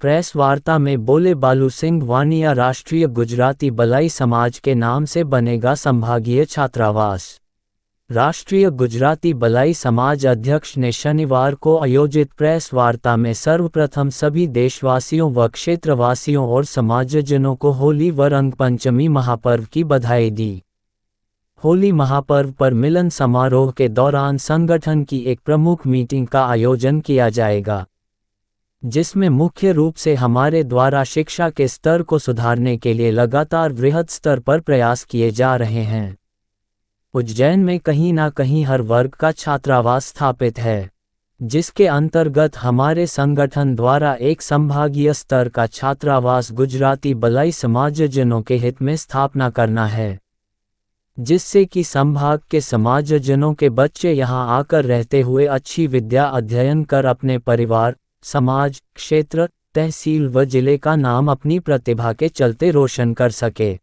Press वार्ता में बोले बालू सिंह वानिया। राष्ट्रीय गुजराती बलाई समाज के नाम से बनेगा संभागीय छात्रावास। राष्ट्रीय गुजराती बलाई समाज अध्यक्ष ने शनिवार को आयोजित प्रेस वार्ता में सर्वप्रथम सभी देशवासियों व क्षेत्रवासियों और समाजजनों को होली व रंग पंचमी महापर्व की बधाई दी। होली महापर्व पर मिलन समारोह के दौरान संगठन की एक प्रमुख मीटिंग का आयोजन किया जाएगा, जिसमें मुख्य रूप से हमारे द्वारा शिक्षा के स्तर को सुधारने के लिए लगातार वृहद स्तर पर प्रयास किए जा रहे हैं। उज्जैन में कहीं ना कहीं हर वर्ग का छात्रावास स्थापित है, जिसके अंतर्गत हमारे संगठन द्वारा एक संभागीय स्तर का छात्रावास गुजराती बलाई समाजजनों के हित में स्थापना करना है, जिससे कि संभाग के समाजजनों के बच्चे यहां आकर रहते हुए अच्छी विद्या अध्ययन कर अपने परिवार, समाज, क्षेत्र, तहसील व जिले का नाम अपनी प्रतिभा के चलते रोशन कर सके।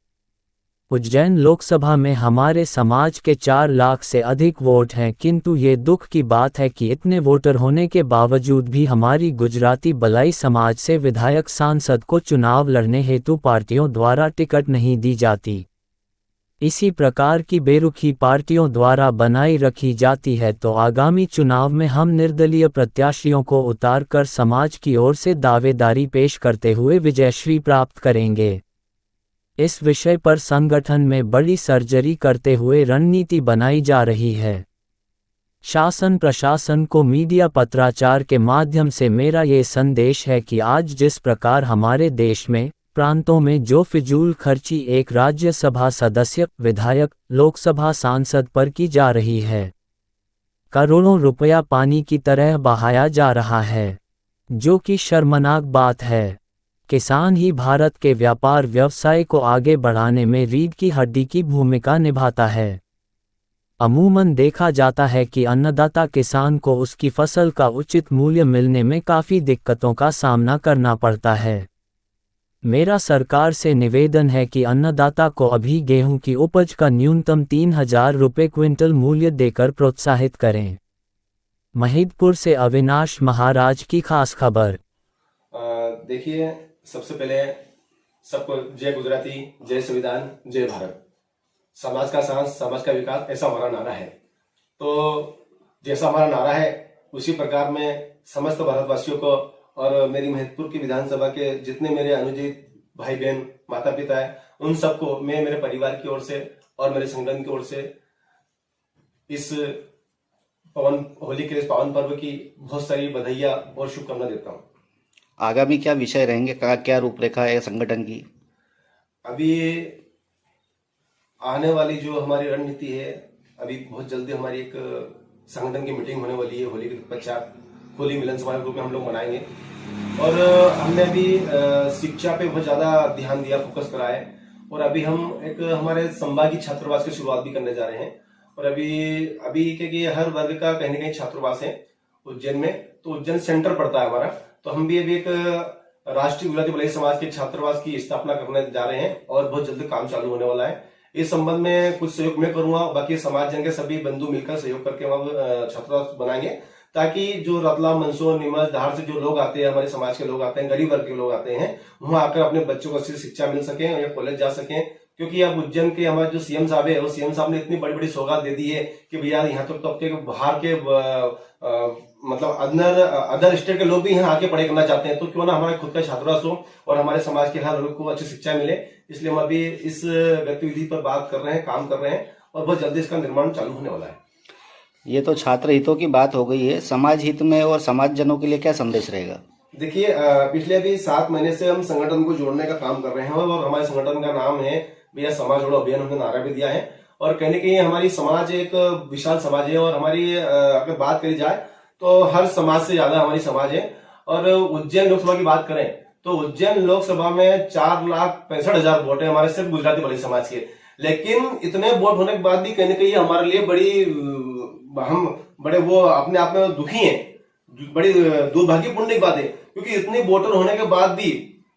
उज्जैन लोकसभा में हमारे समाज के 4 लाख से अधिक वोट हैं, किंतु ये दुख की बात है कि इतने वोटर होने के बावजूद भी हमारी गुजराती बलाई समाज से विधायक सांसद को चुनाव लड़ने हेतु पार्टियों द्वारा टिकट नहीं दी जाती। इसी प्रकार की बेरुखी पार्टियों द्वारा बनाई रखी जाती है तो आगामी चुनाव में हम निर्दलीय प्रत्याशियों को उतार कर समाज की ओर से दावेदारी पेश करते हुए विजयश्री प्राप्त करेंगे। इस विषय पर संगठन में बड़ी सर्जरी करते हुए रणनीति बनाई जा रही है। शासन प्रशासन को मीडिया पत्राचार के माध्यम से मेरा ये संदेश है कि आज जिस प्रकार हमारे देश में प्रांतों में जो फिजूल खर्ची एक राज्यसभा सदस्य, विधायक, लोकसभा सांसद पर की जा रही है, करोड़ों रुपया पानी की तरह बहाया जा रहा है, जो कि शर्मनाक बात है। किसान ही भारत के व्यापार व्यवसाय को आगे बढ़ाने में रीढ़ की हड्डी की भूमिका निभाता है। अमूमन देखा जाता है कि अन्नदाता किसान को उसकी फसल का उचित मूल्य मिलने में काफ़ी दिक्कतों का सामना करना पड़ता है। मेरा सरकार से निवेदन है कि अन्नदाता को अभी गेहूं की उपज का न्यूनतम 3,000 रुपये क्विंटल मूल्य देकर प्रोत्साहित करें। महिदपुर से अविनाश महाराज की खास खबर। देखिए, सबसे पहले सबको जय गुजराती, जय संविधान, जय भारत। समाज का साहस, समाज का विकास, ऐसा हमारा नारा है। तो जैसा हमारा नारा है उसी प्रकार में समस्त भारतवासियों को और मेरी महिदपुर की विधानसभा के जितने मेरे अनुजित भाई बहन, माता पिता है, उन सबको मैं मेरे परिवार की ओर से और मेरे संगठन की ओर से इस होली के इस पावन पर्व की बहुत सारी बधाइयां और शुभकामना देता हूँ। आगामी क्या विषय रहेंगे, क्या रूपरेखा है संगठन की? अभी आने वाली जो हमारी रणनीति है, अभी बहुत जल्दी हमारी एक संगठन की मीटिंग होने वाली है। होली के पश्चात होली मिलन समारोह रूप में हम लोग मनाएंगे और हमने अभी शिक्षा पे बहुत ज्यादा ध्यान दिया, फोकस करा है। और अभी हम एक हमारे संभागीय छात्रावास की शुरुआत भी करने जा रहे हैं। और अभी क्योंकि हर वर्ग का कहीं ना कहीं छात्रावास है उज्जैन में, तो उज्जैन सेंटर पड़ता है हमारा, तो हम भी अभी एक राष्ट्रीय गुजराती बलाई समाज के छात्रावास की स्थापना करने जा रहे हैं और बहुत जल्द काम चालू होने वाला है। इस संबंध में कुछ सहयोग मैं करूंगा, बाकी समाज जन के सभी बंधु मिलकर सहयोग करके वहां छात्रावास बनाएंगे, ताकि जो रतलाम, मंदसौर, नीमच, धार से जो लोग आते हैं, हमारे समाज के लोग आते हैं, गरीब वर्ग के लोग आते हैं, वहां आकर अपने बच्चों को अच्छी शिक्षा मिल सके या कॉलेज जा सके। क्योंकि अब उज्जैन के हमारे जो सीएम साहब है, वो सीएम साहब ने इतनी बड़ी बड़ी सौगात दे दी है कि भैया यहाँ तक तो आपके बाहर के मतलब अदर स्टेट के लोग भी यहाँ आके पढ़ाई करना चाहते हैं, तो क्यों ना हमारा खुद का छात्रावास हो और हमारे समाज के हर वर्ग को अच्छी शिक्षा मिले। इसलिए हम अभी इस गतिविधि पर बात कर रहे हैं, काम कर रहे हैं और बहुत जल्दी इसका निर्माण चालू होने वाला है। ये तो छात्र हितों की बात हो गई है, समाज हित में और समाज जनों के लिए क्या संदेश रहेगा? देखिए, पिछले अभी 7 महीने से हम संगठन को जोड़ने का काम कर रहे हैं और हमारे संगठन का नाम है भैया समाज जोड़ो अभियान, हमने नारा भी दिया है। और कहने की हमारी समाज एक विशाल समाज है और हमारी अगर बात करी जाए तो हर समाज से ज्यादा हमारी समाज है। और उज्जैन लोकसभा की बात करें तो उज्जैन लोकसभा में 4,65,000 वोट है हमारे सिर्फ गुजराती बलाई समाज के। लेकिन इतने वोट होने के बाद भी कहीं ना कहीं हमारे लिए हम बड़े वो अपने आप में दुखी हैं, बड़ी दुर्भाग्यपूर्ण की बात है। क्योंकि इतने वोटर होने के बाद भी,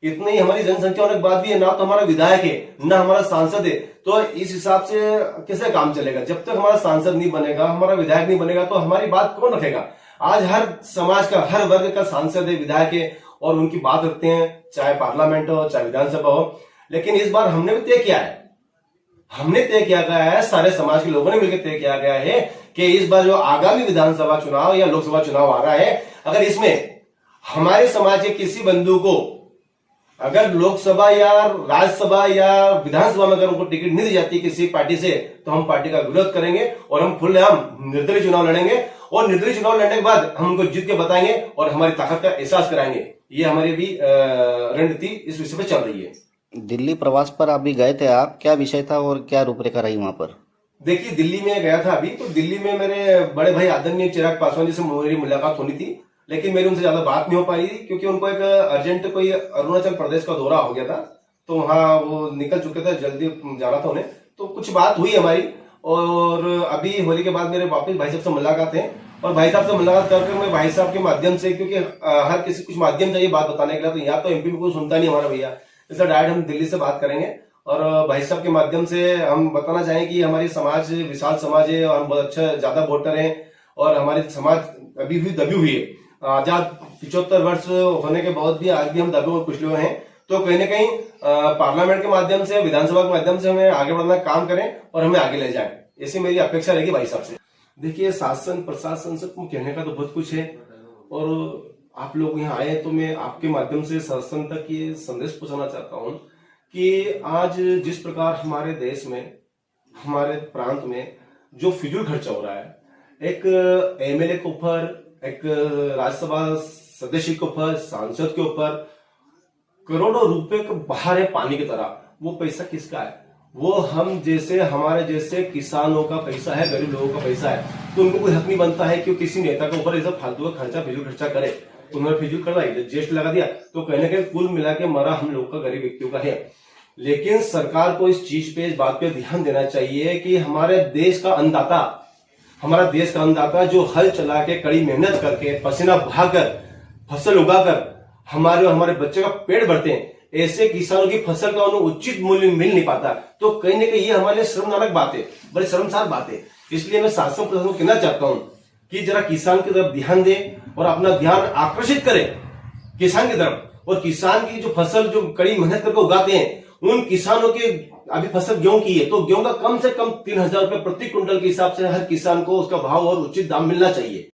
इतनी हमारी जनसंख्या होने के बाद भी ना तो हमारा विधायक है ना हमारा सांसद है, तो इस हिसाब से कैसे काम चलेगा? जब तक हमारा सांसद नहीं बनेगा, हमारा विधायक नहीं बनेगा, तो हमारी बात कौन रखेगा? आज हर समाज का, हर वर्ग का सांसद है, विधायक है और उनकी बात रखते हैं, चाहे पार्लियामेंट हो चाहे विधानसभा हो। लेकिन इस बार हमने भी तय किया है, सारे समाज के लोगों ने मिलकर तय किया गया है कि इस बार जो आगामी विधानसभा चुनाव या लोकसभा चुनाव आ रहा है, अगर इसमें हमारे समाज के किसी बंधु को अगर लोकसभा या राज्यसभा या विधानसभा में अगर उनको टिकट नहीं दी जाती किसी पार्टी से, तो हम पार्टी का विरोध करेंगे और हम खुलेआम निर्दलीय चुनाव लड़ेंगे। और निर्दलीय चुनाव लड़ने के बाद हम उनको जीत के बताएंगे और हमारी ताकत का एहसास कराएंगे। ये हमारी भी रणनीति इस विषय पे चल रही है। दिल्ली प्रवास पर अभी गए थे आप, क्या विषय था और क्या रूपरेखा रही वहां पर? देखिए, दिल्ली में गया था अभी, तो दिल्ली में मेरे बड़े भाई आदरणीय चिराग पासवान जी से मेरी मुलाकात होनी थी, लेकिन मेरी उनसे ज्यादा बात नहीं हो पाई क्योंकि उनको एक अर्जेंट कोई अरुणाचल प्रदेश का दौरा हो गया था, तो वहां वो निकल चुके थे, जल्दी जाना था उन्हें। तो कुछ बात हुई हमारी, और अभी होली के बाद मेरे वापस भाई साहब से मुलाकात है, और भाई साहब से मुलाकात करके मैं भाई साहब के माध्यम से, क्योंकि हर किसी कुछ माध्यम चाहिए बात बताने के लिए, तो यहाँ तो एमपी में कोई सुनता नहीं हमारा भैया, इसलिए डायरेक्ट हम दिल्ली से बात करेंगे। और भाई साहब के माध्यम से हम बताना चाहेंगे कि हमारी समाज विशाल समाज है और हम बहुत अच्छा ज्यादा वोटर हैं, और हमारी समाज अभी भी दबी हुई है। आजाद 75 वर्ष होने के बाद भी आज भी हम दबे हुए पिछले हुए हैं, तो कहीं ना कहीं पार्लियामेंट के माध्यम से, विधानसभा के माध्यम से हमें आगे बढ़ना काम करें और हमें आगे ले जाएं, ऐसी मेरी अपेक्षा रहेगी भाई साहब से। देखिए, शासन प्रशासन से कहने का तो बहुत कुछ है, और आप लोग यहाँ आए तो मैं आपके माध्यम से शासन तक ये संदेश पहुंचाना चाहता हूँ कि आज जिस प्रकार हमारे देश में, हमारे प्रांत में जो फिजूल खर्चा हो रहा है, एक एमएलए के ऊपर, एक राज्यसभा सदस्य के ऊपर, सांसद के ऊपर करोड़ों रुपए के बाहर है पानी की तरह। वो पैसा किसका है? वो हम जैसे, हमारे जैसे किसानों का पैसा है, गरीब लोगों का पैसा है। तो उनको कोई हक नहीं बनता है कि किसी नेता के ऊपर ऐसा फालतू का खर्चा, फिजूल खर्चा करे। उन्होंने फिजूल करवाई, जीएसटी लगा दिया, तो कहीं ना कहीं कुल मिला के मरा हम लोग का, गरीब व्यक्तियों का है। लेकिन सरकार को इस चीज पे, इस बात पे ध्यान देना चाहिए कि हमारे देश का अन्नदाता, हमारा देश का अन्नदाता जो हल चला के, कड़ी मेहनत करके, पसीना बहाकर, फसल उगाकर हमारे बच्चे का पेट भरते हैं, ऐसे किसानों की फसल का उन्हें उचित मूल्य मिल नहीं पाता। तो कहीं ना कहीं ये हमारे लिए शर्मनाक बात है, बड़ी शर्मसार बात है। इसलिए मैं शासन प्रशासन को कहना चाहता हूं कि जरा किसान की तरफ ध्यान दे और अपना ध्यान आकर्षित करे किसान की तरफ। और किसान की जो फसल, जो कड़ी मेहनत करके उगाते हैं, उन किसानों के, अभी फसल गेहूं की है, तो गेहूं का कम से कम 3000 रुपए प्रति क्विंटल के हिसाब से हर किसान को उसका भाव और उचित दाम मिलना चाहिए।